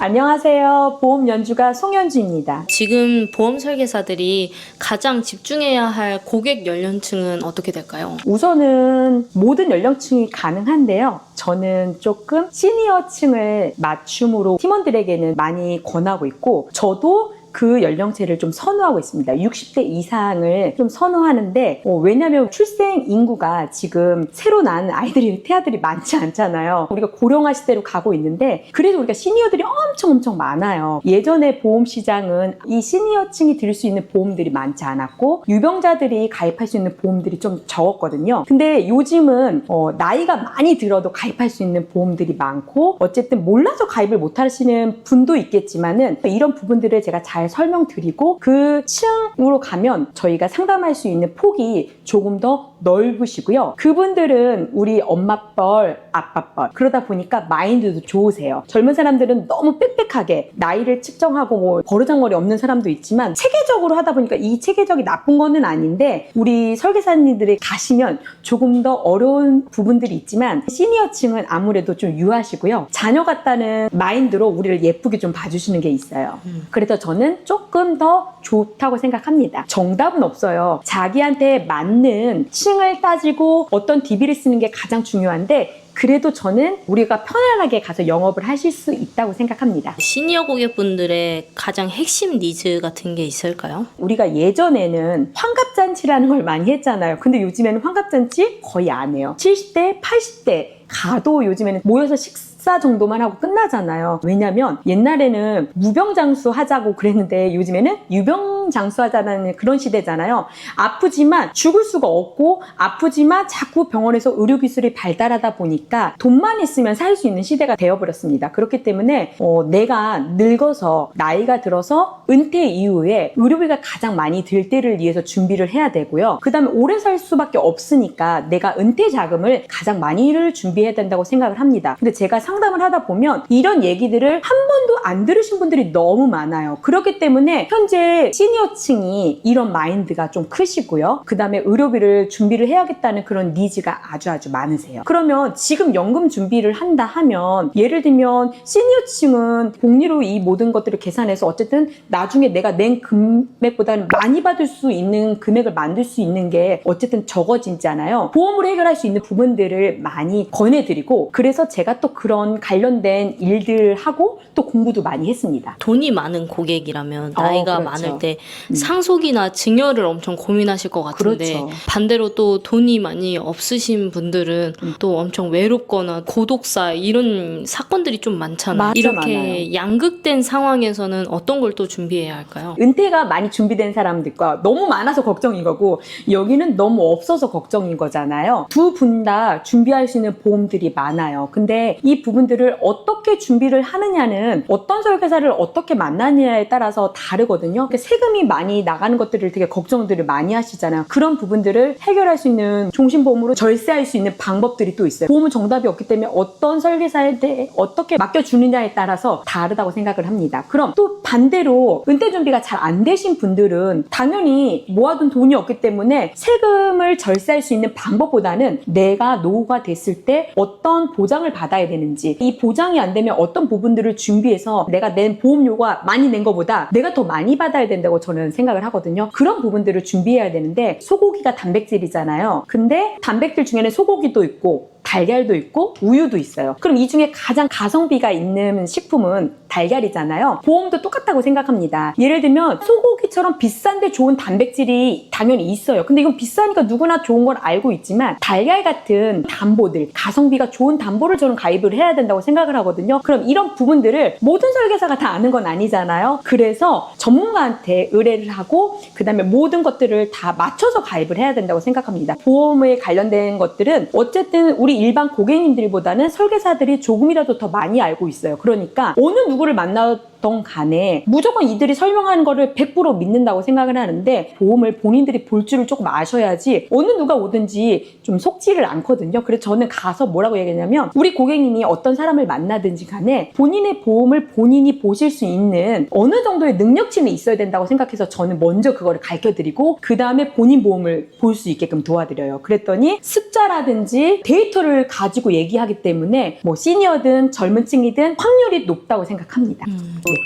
안녕하세요. 보험 연주가 송현주입니다. 지금 보험 설계사들이 가장 집중해야 할 고객 연령층은 어떻게 될까요? 우선은 모든 연령층이 가능한데요. 저는 조금 시니어층을 맞춤으로 팀원들에게는 많이 권하고 있고, 저도 그 연령대를 좀 선호하고 있습니다. 60대 이상을 좀 선호하는데, 왜냐하면 출생 인구가 지금 새로 난 아이들이, 태아들이 많지 않잖아요. 우리가 고령화 시대로 가고 있는데, 그래도 우리가 시니어들이 엄청 많아요. 예전에 보험 시장은 이 시니어층이 들 수 있는 보험들이 많지 않았고, 유병자들이 가입할 수 있는 보험들이 좀 적었거든요. 근데 요즘은 나이가 많이 들어도 가입할 수 있는 보험들이 많고, 어쨌든 몰라서 가입을 못 하시는 분도 있겠지만은, 이런 부분들을 제가 잘 설명드리고 그 층으로 가면 저희가 상담할 수 있는 폭이 조금 더 넓으시고요. 그분들은 우리 엄마뻘, 아빠뻘, 그러다 보니까 마인드도 좋으세요. 젊은 사람들은 너무 빽빽하게 나이를 측정하고 뭐 버르장머리 없는 사람도 있지만, 체계적으로 하다 보니까 이 체계적이 나쁜 거는 아닌데, 우리 설계사님들이 가시면 조금 더 어려운 부분들이 있지만 시니어층은 아무래도 좀 유하시고요. 자녀 같다는 마인드로 우리를 예쁘게 좀 봐주시는 게 있어요. 그래서 저는 조금 더 좋다고 생각합니다. 정답은 없어요. 자기한테 맞는 층을 따지고 어떤 DB를 쓰는 게 가장 중요한데, 그래도 저는 우리가 편안하게 가서 영업을 하실 수 있다고 생각합니다. 시니어 고객분들의 가장 핵심 니즈 같은 게 있을까요? 우리가 예전에는 환갑잔치라는 걸 많이 했잖아요. 근데 요즘에는 환갑잔치 거의 안 해요. 70대, 80대 가도 요즘에는 모여서 식사 정도만 하고 끝나잖아요. 왜냐면 옛날에는 무병장수 하자고 그랬는데 요즘에는 유병장수 하자는 그런 시대잖아요. 아프지만 죽을 수가 없고, 아프지만 자꾸 병원에서 의료기술이 발달하다 보니까 돈만 있으면 살 수 있는 시대가 되어버렸습니다. 그렇기 때문에 내가 늙어서 나이가 들어서 은퇴 이후에 의료비가 가장 많이 들 때를 위해서 준비를 해야 되고요. 그 다음에 오래 살 수밖에 없으니까 내가 은퇴 자금을 가장 많이를 준비해야 된다고 생각을 합니다. 근데 제가 상담을 하다 보면 이런 얘기들을 한 번도 안 들으신 분들이 너무 많아요. 그렇기 때문에 현재 시니어층이 이런 마인드가 좀 크시고요. 그 다음에 의료비를 준비를 해야겠다는 그런 니즈가 아주 많으세요. 그러면 지금 연금 준비를 한다 하면, 예를 들면 시니어층은 복리로 이 모든 것들을 계산해서 어쨌든 나중에 내가 낸 금액보다는 많이 받을 수 있는 금액을 만들 수 있는 게 어쨌든 적어지잖아요. 보험으로 해결할 수 있는 부분들을 많이 권해드리고, 그래서 제가 또 그런 관련된 일들 하고 또 공부도 많이 했습니다. 돈이 많은 고객이라면 나이가 그렇죠. 많을 때 상속이나 증여를 엄청 고민하실 것 같은데, 그렇죠. 반대로 또 돈이 많이 없으신 분들은 또 엄청 외롭거나 고독사 이런 사건들이 좀 많잖아요. 이렇게 많아요. 양극된 상황에서는 어떤 걸 또 준비해야 할까요? 은퇴가 많이 준비된 사람들과 너무 많아서 걱정인 거고, 여기는 너무 없어서 걱정인 거잖아요. 두 분 다 준비할 수 있는 보험들이 많아요. 근데 이 부분들을 어떻게 준비를 하느냐는 어떤 설계사를 어떻게 만나느냐에 따라서 다르거든요. 세금이 많이 나가는 것들을 되게 걱정들을 많이 하시잖아요. 그런 부분들을 해결할 수 있는, 종신보험으로 절세할 수 있는 방법들이 또 있어요. 보험은 정답이 없기 때문에 어떤 설계사한테 어떻게 맡겨주느냐에 따라서 다르다고 생각을 합니다. 그럼 또 반대로 은퇴 준비가 잘 안 되신 분들은 당연히 모아둔 돈이 없기 때문에 세금을 절세할 수 있는 방법보다는 내가 노후가 됐을 때 어떤 보장을 받아야 되는지, 이 보장이 안 되면 어떤 부분들을 준비해서 내가 낸 보험료가 많이 낸 것보다 내가 더 많이 받아야 된다고 저는 생각을 하거든요. 그런 부분들을 준비해야 되는데, 소고기가 단백질이잖아요. 근데 단백질 중에는 소고기도 있고 달걀도 있고 우유도 있어요. 그럼 이 중에 가장 가성비가 있는 식품은 달걀이잖아요. 보험도 똑같다고 생각합니다. 예를 들면 소고기처럼 비싼데 좋은 단백질이 당연히 있어요. 근데 이건 비싸니까 누구나 좋은 걸 알고 있지만, 달걀 같은 담보들, 가성비가 좋은 담보를 저는 가입을 해야 된다고 생각을 하거든요. 그럼 이런 부분들을 모든 설계사가 다 아는 건 아니잖아요. 그래서 전문가한테 의뢰를 하고 그 다음에 모든 것들을 다 맞춰서 가입을 해야 된다고 생각합니다. 보험에 관련된 것들은 어쨌든 우리 일반 고객님들보다는 설계사들이 조금이라도 더 많이 알고 있어요. 그러니까 어느 누구를 만나 어떤 간에 무조건 이들이 설명하는 거를 100% 믿는다고 생각을 하는데 보험을 본인들이 볼 줄을 조금 아셔야지 어느 누가 오든지 좀 속지를 않거든요. 그래서 저는 가서 뭐라고 얘기했냐면 우리 고객님이 어떤 사람을 만나든지 간에 본인의 보험을 본인이 보실 수 있는 어느 정도의 능력치는 있어야 된다고 생각해서 저는 먼저 그거를 가르쳐드리고 그 다음에 본인 보험을 볼 수 있게끔 도와드려요. 그랬더니 숫자라든지 데이터를 가지고 얘기하기 때문에 뭐 시니어든 젊은 층이든 확률이 높다고 생각합니다.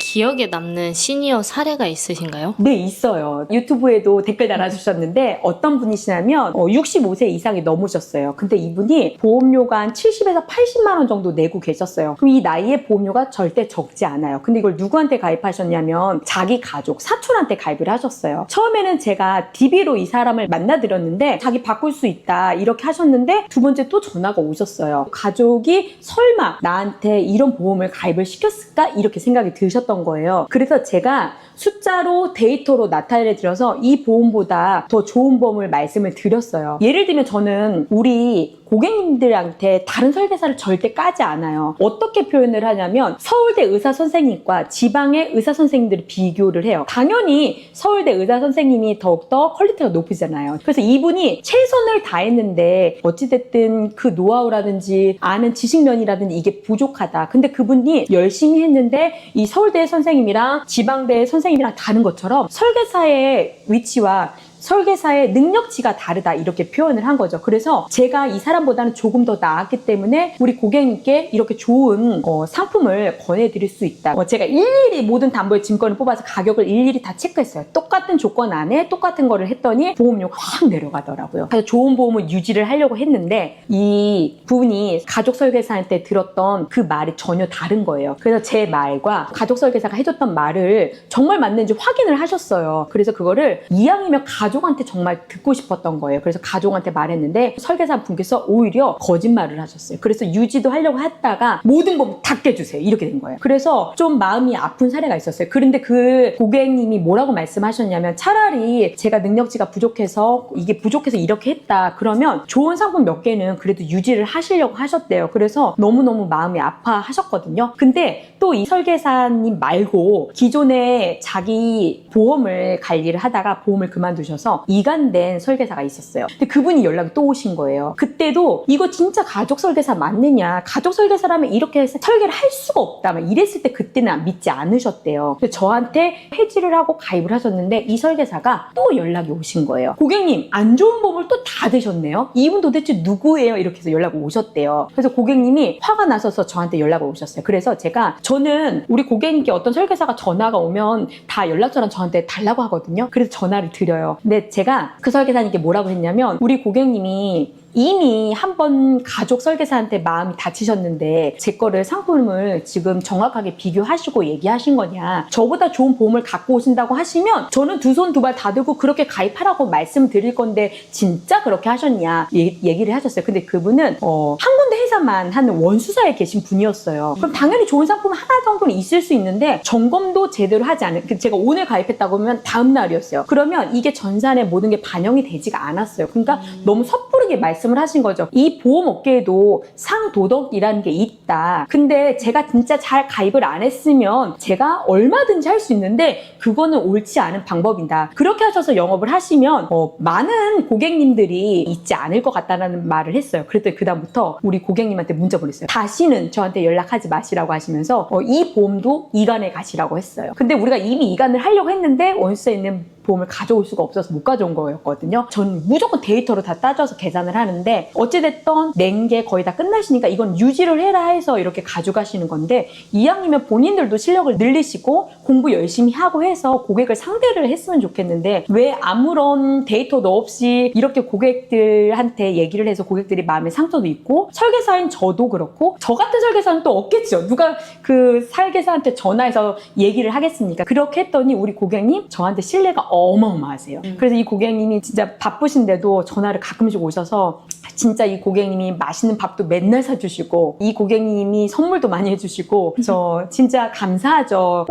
기억에 남는 시니어 사례가 있으신가요? 네, 있어요. 유튜브에도 댓글 달아주셨는데 어떤 분이시냐면 65세 이상이 넘으셨어요. 근데 이분이 보험료가 한 70에서 80만 원 정도 내고 계셨어요. 그럼 이 나이에 보험료가 절대 적지 않아요. 근데 이걸 누구한테 가입하셨냐면 자기 가족, 사촌한테 가입을 하셨어요. 처음에는 제가 DB로 이 사람을 만나드렸는데 자기 바꿀 수 있다 이렇게 하셨는데 두 번째 또 전화가 오셨어요. 가족이 설마 나한테 이런 보험을 가입을 시켰을까? 이렇게 생각이 드셨던 거예요. 그래서 제가 숫자로 데이터로 나타내 드려서 이 보험보다 더 좋은 보험을 말씀을 드렸어요. 예를 들면 저는 우리 고객님들한테 다른 설계사를 절대 까지 않아요. 어떻게 표현을 하냐면 서울대 의사선생님과 지방의 의사선생님들을 비교를 해요. 당연히 서울대 의사선생님이 더욱더 퀄리티가 높으잖아요. 그래서 이분이 최선을 다했는데 어찌됐든 그 노하우라든지 아는 지식면이라든지 이게 부족하다. 근데 그분이 열심히 했는데 이 서울대 선생님이랑 지방대 선생님이랑 다른 것처럼 설계사의 위치와 설계사의 능력치가 다르다 이렇게 표현을 한 거죠. 그래서 제가 이 사람보다는 조금 더 나았기 때문에 우리 고객님께 이렇게 좋은 상품을 권해드릴 수 있다. 제가 일일이 모든 담보의 증권을 뽑아서 가격을 일일이 다 체크했어요. 똑같은 조건 안에 똑같은 거를 했더니 보험료가 확 내려가더라고요. 그래서 좋은 보험을 유지를 하려고 했는데 이 분이 가족 설계사한테 들었던 그 말이 전혀 다른 거예요. 그래서 제 말과 가족 설계사가 해줬던 말을 정말 맞는지 확인을 하셨어요. 그래서 그거를 이왕이면 가족한테 정말 듣고 싶었던 거예요. 그래서 가족한테 말했는데 설계사 분께서 오히려 거짓말을 하셨어요. 그래서 유지도 하려고 했다가 모든 거 다 깨주세요. 이렇게 된 거예요. 그래서 좀 마음이 아픈 사례가 있었어요. 그런데 그 고객님이 뭐라고 말씀하셨냐면 차라리 제가 능력치가 부족해서 이게 부족해서 이렇게 했다. 그러면 좋은 상품 몇 개는 그래도 유지를 하시려고 하셨대요. 그래서 너무너무 마음이 아파하셨거든요. 근데 또 이 설계사님 말고 기존에 자기 보험을 관리를 하다가 보험을 그만두셔서 이간된 설계사가 있었어요. 근데 그분이 연락이 또 오신 거예요. 그때도 이거 진짜 가족 설계사 맞느냐? 가족 설계사라면 이렇게 설계를 할 수가 없다. 막 이랬을 때 그때는 믿지 않으셨대요. 근데 저한테 해지를 하고 가입을 하셨는데 이 설계사가 또 연락이 오신 거예요. 고객님 안 좋은 보험을 또 다 드셨네요. 이분 도대체 누구예요? 이렇게 해서 연락이 오셨대요. 그래서 고객님이 화가 나셔서 저한테 연락이 오셨어요. 그래서 저는 우리 고객님께 어떤 설계사가 전화가 오면 다 연락처랑 저한테 달라고 하거든요. 그래서 전화를 드려요. 근데 제가 그 설계사님께 뭐라고 했냐면 우리 고객님이 이미 한번 가족 설계사한테 마음이 다치셨는데 제 거를 상품을 지금 정확하게 비교하시고 얘기하신 거냐, 저보다 좋은 보험을 갖고 오신다고 하시면 저는 두 손 두 발 다 들고 그렇게 가입하라고 말씀드릴 건데 진짜 그렇게 하셨냐 얘기를 하셨어요. 근데 그분은 한 군데 회사만 하는 원수사에 계신 분이었어요. 그럼 당연히 좋은 상품 하나 정도는 있을 수 있는데 점검도 제대로 하지 않은, 제가 오늘 가입했다고 하면 다음 날이었어요. 그러면 이게 전산에 모든 게 반영이 되지가 않았어요. 그러니까 너무 섣부르게 말씀을 하신 거죠. 이 보험업계에도 상도덕이라는 게 있다. 근데 제가 진짜 잘 가입을 안 했으면 제가 얼마든지 할 수 있는데 그거는 옳지 않은 방법이다. 그렇게 하셔서 영업을 하시면 많은 고객님들이 있지 않을 것 같다는 말을 했어요. 그랬더니 그다음부터 우리 고객님한테 문자 보냈어요. 다시는 저한테 연락하지 마시라고 하시면서 이 보험도 이간에 가시라고 했어요. 근데 우리가 이미 이간을 하려고 했는데 원수에 있는 보험을 가져올 수가 없어서 못 가져온 거였거든요. 전 무조건 데이터로 다 따져서 계산을 하는데 어찌됐던 낸 게 거의 다 끝나시니까 이건 유지를 해라 해서 이렇게 가져가시는 건데 이왕이면 본인들도 실력을 늘리시고 공부 열심히 하고 해서 고객을 상대를 했으면 좋겠는데 왜 아무런 데이터도 없이 이렇게 고객들한테 얘기를 해서 고객들이 마음에 상처도 있고, 설계사인 저도 그렇고 저 같은 설계사는 또 없겠죠. 누가 그 설계사한테 전화해서 얘기를 하겠습니까? 그렇게 했더니 우리 고객님 저한테 신뢰가 어마어마하세요. 그래서 이 고객님이 진짜 바쁘신데도 전화를 가끔씩 오셔서 진짜 이 고객님이 맛있는 밥도 맨날 사주시고 이 고객님이 선물도 많이 해주시고 저 진짜 감사하죠.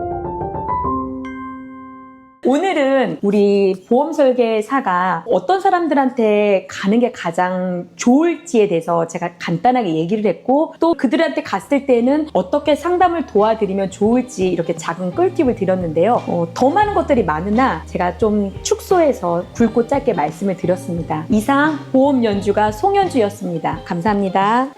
오늘은 우리 보험 설계사가 어떤 사람들한테 가는 게 가장 좋을지에 대해서 제가 간단하게 얘기를 했고, 또 그들한테 갔을 때는 어떻게 상담을 도와드리면 좋을지 이렇게 작은 꿀팁을 드렸는데요. 더 많은 것들이 많으나 제가 좀 축소해서 굵고 짧게 말씀을 드렸습니다. 이상 보험 연주가 송연주였습니다. 감사합니다.